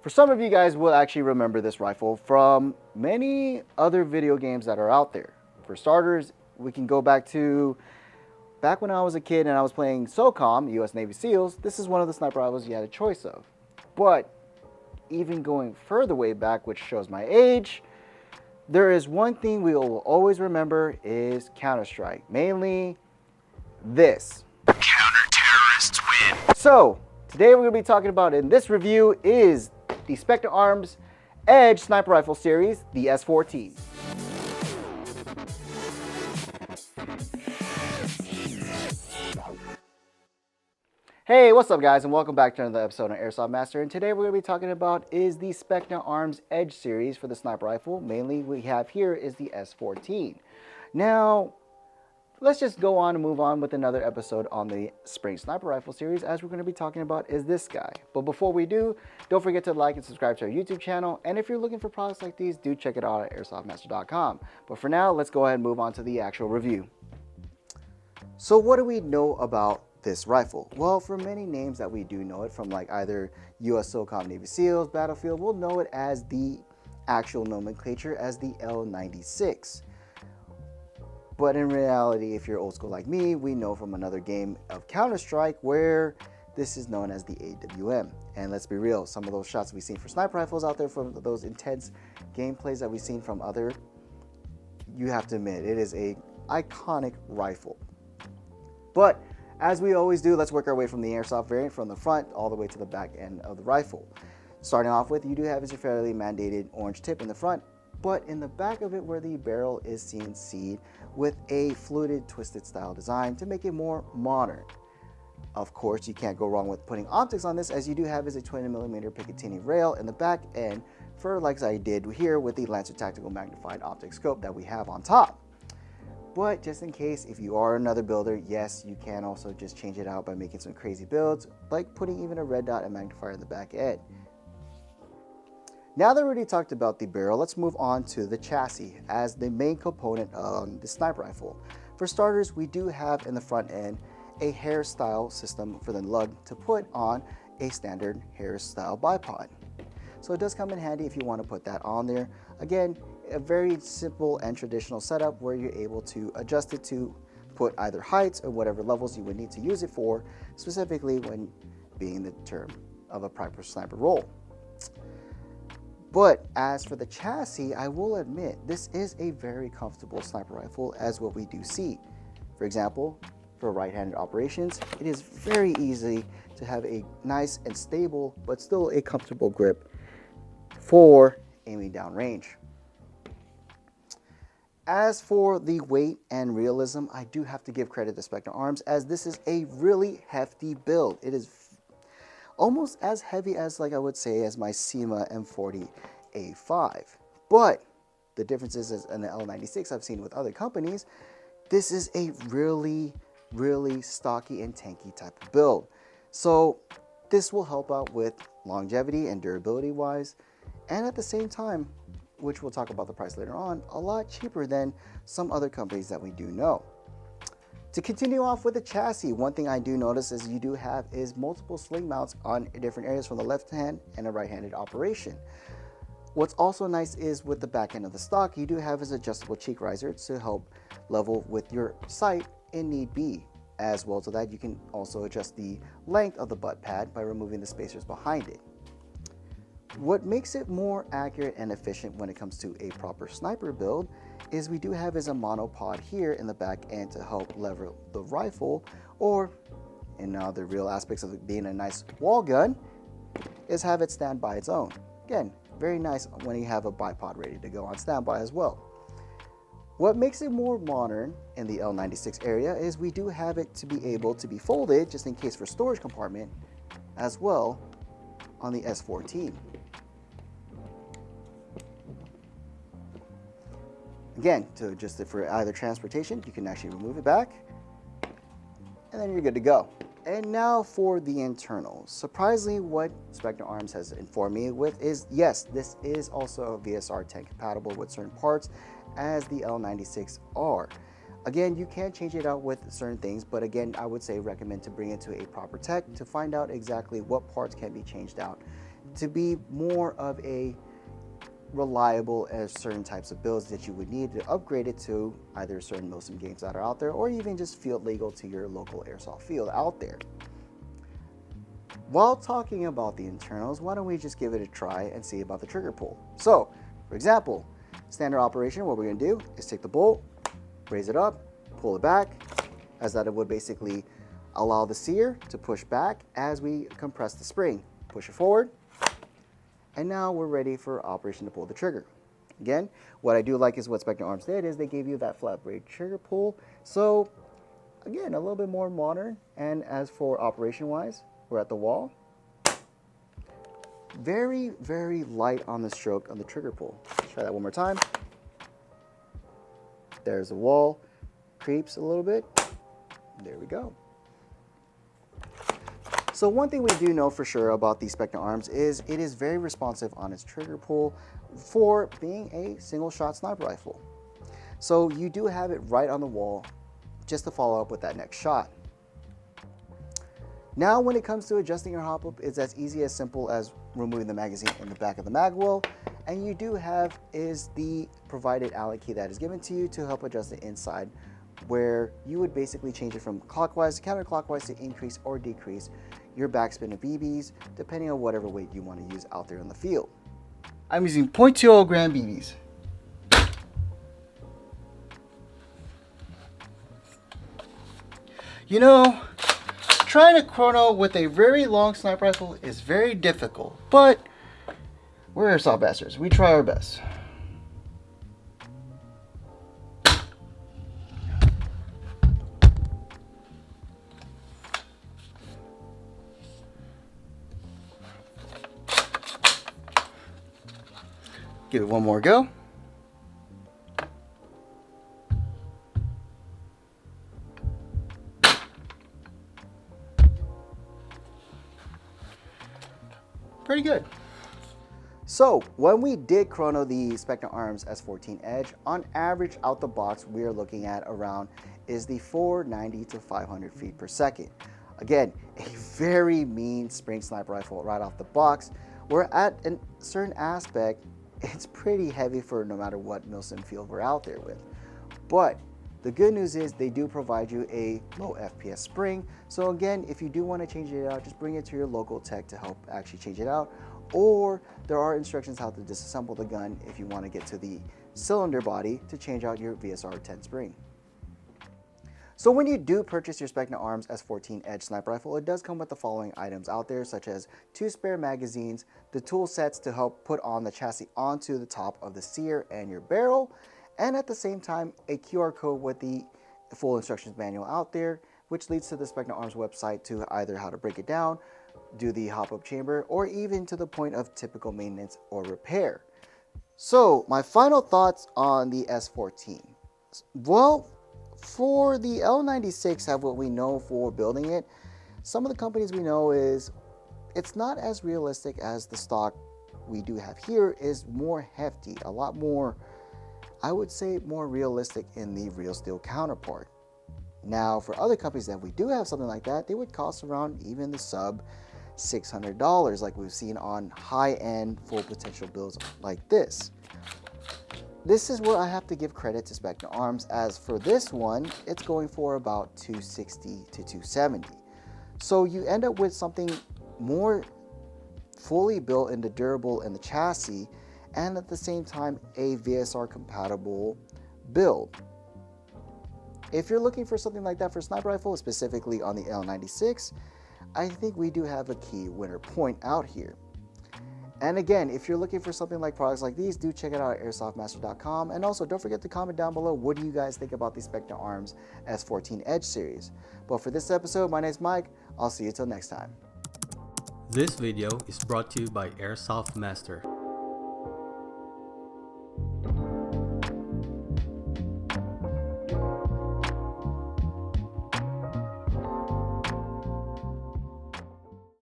For some of you guys will actually remember this rifle from many other video games that are out there. For starters, we can go back when I was a kid and I was playing SOCOM, US Navy SEALs. This is one of the sniper rifles you had a choice of. But even going further way back, which shows my age, there is one thing we will always remember is Counter-Strike, mainly this. Counter-terrorists win. So, today we're going to be talking about in this review is the Specna Arms Edge Sniper Rifle Series, the S14. Hey, what's up guys, and welcome back to another episode of Airsoft Master. And today we're going to be talking about is the Specna Arms Edge series for the sniper rifle. Mainly we have here is the S14. Now, let's just go on and move on with another episode on the Spring Sniper Rifle series, as we're going to be talking about is this guy. But before we do, don't forget to like and subscribe to our YouTube channel. And if you're looking for products like these, do check it out at airsoftmaster.com. But for now, let's go ahead and move on to the actual review. So what do we know about this rifle? Well, for many names that we do know it from, like either US SOCOM Navy SEALs, Battlefield, we'll know it as the actual nomenclature as the L96. But in reality, if you're old school like me, we know from another game of Counter-Strike where this is known as the AWM. And let's be real, some of those shots we've seen for sniper rifles out there, from those intense gameplays that we've seen from other, you have to admit, it is a iconic rifle. But as we always do, let's work our way from the Airsoft variant from the front all the way to the back end of the rifle. Starting off with, you do have your fairly mandated orange tip in the front, but in the back of it where the barrel is CNC'd with a fluted twisted style design to make it more modern. Of course, you can't go wrong with putting optics on this, as you do have is a 20mm Picatinny rail in the back end for, like I did here with the Lancer Tactical Magnified Optic Scope that we have on top. But just in case, if you are another builder, yes, you can also just change it out by making some crazy builds, like putting even a red dot and magnifier in the back end. Now that we already talked about the barrel, let's move on to the chassis as the main component of the sniper rifle. For starters, we do have in the front end a hairstyle system for the lug to put on a standard hairstyle bipod. So it does come in handy if you want to put that on there. Again, a very simple and traditional setup where you're able to adjust it to put either heights or whatever levels you would need to use it for, specifically when being the term of a proper sniper role. But as for the chassis, I will admit this is a very comfortable sniper rifle as what we do see. For example, for right-handed operations, it is very easy to have a nice and stable but still a comfortable grip for aiming down range. As for the weight and realism, I do have to give credit to Specna Arms, as this is a really hefty build. It is almost as heavy as, like I would say, as my SEMA M40A5. But the difference is in the L96 I've seen with other companies, this is a really, really stocky and tanky type of build. So this will help out with longevity and durability wise, and at the same time, which we'll talk about the price later on, a lot cheaper than some other companies that we do know. To continue off with the chassis, one thing I do notice is you do have is multiple sling mounts on different areas from the left hand and a right-handed operation. What's also nice is with the back end of the stock, you do have is adjustable cheek riser to help level with your sight in need be. As well to that, you can also adjust the length of the butt pad by removing the spacers behind it. What makes it more accurate and efficient when it comes to a proper sniper build is we do have is a monopod here in the back end to help lever the rifle, or in the real aspects of it being a nice wall gun, is have it stand by its own. Again, very nice when you have a bipod ready to go on standby as well. What makes it more modern in the L96 area is we do have it to be able to be folded just in case for storage compartment as well on the S14. Again, to adjust it for either transportation, you can actually remove it back, and then you're good to go. And now for the internals. Surprisingly, what Specna Arms has informed me with is, yes, this is also a VSR10 compatible with certain parts as the L96 are. Again, you can change it out with certain things, but again, I would say recommend to bring it to a proper tech to find out exactly what parts can be changed out to be more of a reliable as certain types of builds that you would need to upgrade it to either certain Milsim games that are out there or even just field legal to your local airsoft field out there. While talking about the internals, why don't we just give it a try and see about the trigger pull. So, for example, standard operation, what we're going to do is take the bolt, raise it up, pull it back, as that it would basically allow the sear to push back as we compress the spring. Push it forward, and now we're ready for operation to pull the trigger. Again, what I do like is what Specna Arms did is they gave you that flat blade trigger pull. So, again, a little bit more modern. And as for operation-wise, we're at the wall. Very, very light on the stroke on the trigger pull. Try that one more time. There's the wall. Creeps a little bit. There we go. So one thing we do know for sure about the Specna Arms is it is very responsive on its trigger pull for being a single shot sniper rifle. So you do have it right on the wall just to follow up with that next shot. Now when it comes to adjusting your hop up, it's as easy as simple as removing the magazine in the back of the mag well, and you do have is the provided Allen key that is given to you to help adjust the inside, where you would basically change it from clockwise to counterclockwise to increase or decrease your backspin of BBs depending on whatever weight you want to use out there in the field. I'm using 0.20 gram BBs. You know, trying to chrono with a very long sniper rifle is very difficult, but we're airsoft bastards. We try our best. Give it one more go. Pretty good. So when we did chrono the Specna Arms S14 Edge, on average out the box we are looking at around is the 490 to 500 feet per second. Again, a very mean spring sniper rifle right off the box, where at a certain aspect it's pretty heavy for no matter what Milsim field we're out there with. But the good news is they do provide you a low FPS spring. So again, if you do want to change it out, just bring it to your local tech to help actually change it out. Or there are instructions how to disassemble the gun if you want to get to the cylinder body to change out your VSR 10 spring. So when you do purchase your Specna Arms S14 Edge sniper rifle, it does come with the following items out there, such as 2 spare magazines, the tool sets to help put on the chassis onto the top of the sear and your barrel, and at the same time a QR code with the full instructions manual out there, which leads to the Specna Arms website to either how to break it down, do the hop-up chamber, or even to the point of typical maintenance or repair. So my final thoughts on the S14. Well, for the L96, have what we know for building it, some of the companies we know is it's not as realistic as the stock we do have here. Is more hefty, a lot more, I would say more realistic in the real steel counterpart. Now for other companies that we do have something like that, they would cost around even the sub $600 like we've seen on high-end full potential builds like this. This is where I have to give credit to Specna Arms, as for this one, it's going for about $260 to $270. So you end up with something more fully built and durable in the chassis, and at the same time a VSR compatible build. If you're looking for something like that for sniper rifle, specifically on the L96, I think we do have a key winner point out here. And again, if you're looking for something like products like these, do check it out at airsoftmaster.com. And also don't forget to comment down below, what do you guys think about the Specna Arms S14 Edge series? But for this episode, my name's Mike. I'll see you till next time. This video is brought to you by Airsoft Master.